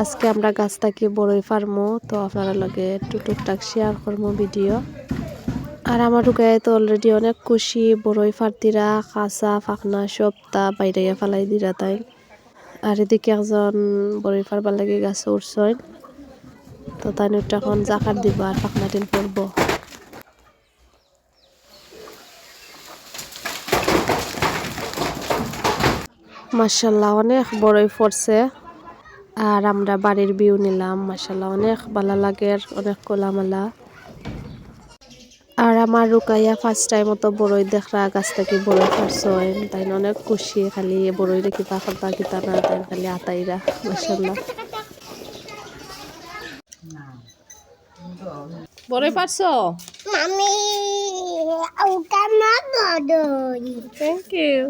আজকে আমরা গাছ থেকে বড়ই ফার্মো, তো আপনারা লগে একটু টুকটাক শেয়ার করবো ভিডিও। আর আমার রুকায় তো অলরেডি অনেক খুশি, বড়ই ফার্তিরা খাসা ফাঁকনা সব তা বাইরে ফেলাই দিরা তাই। আর এদিকে একজন বড়ই ফারবার লাগে গাছে উঠছেন, তো তাই এখন জাকার দিব আর ফাঁকনা টিন পড়বো। মাশাআল্লাহ অনেক বড়ই ফরছে। আর আমরা বাড়ির ভিউ নিলাম, মাশাআল্লাহ অনেক ভালো লাগে, অনেক কোলামেলা। আর আমার রুকাইয়া ফার্স্ট টাইম মতো বড়ই দেখরা গাছ থেকে বড়ই ফারছেন, তাই অনেক খুশি। খালি বড়ই রেখে পাখর বাকিতা না, তাই খালি আতাইরা মাশাআল্লাহ। বড়ই পারছো মামি? ওটা না বড়ই। Thank you.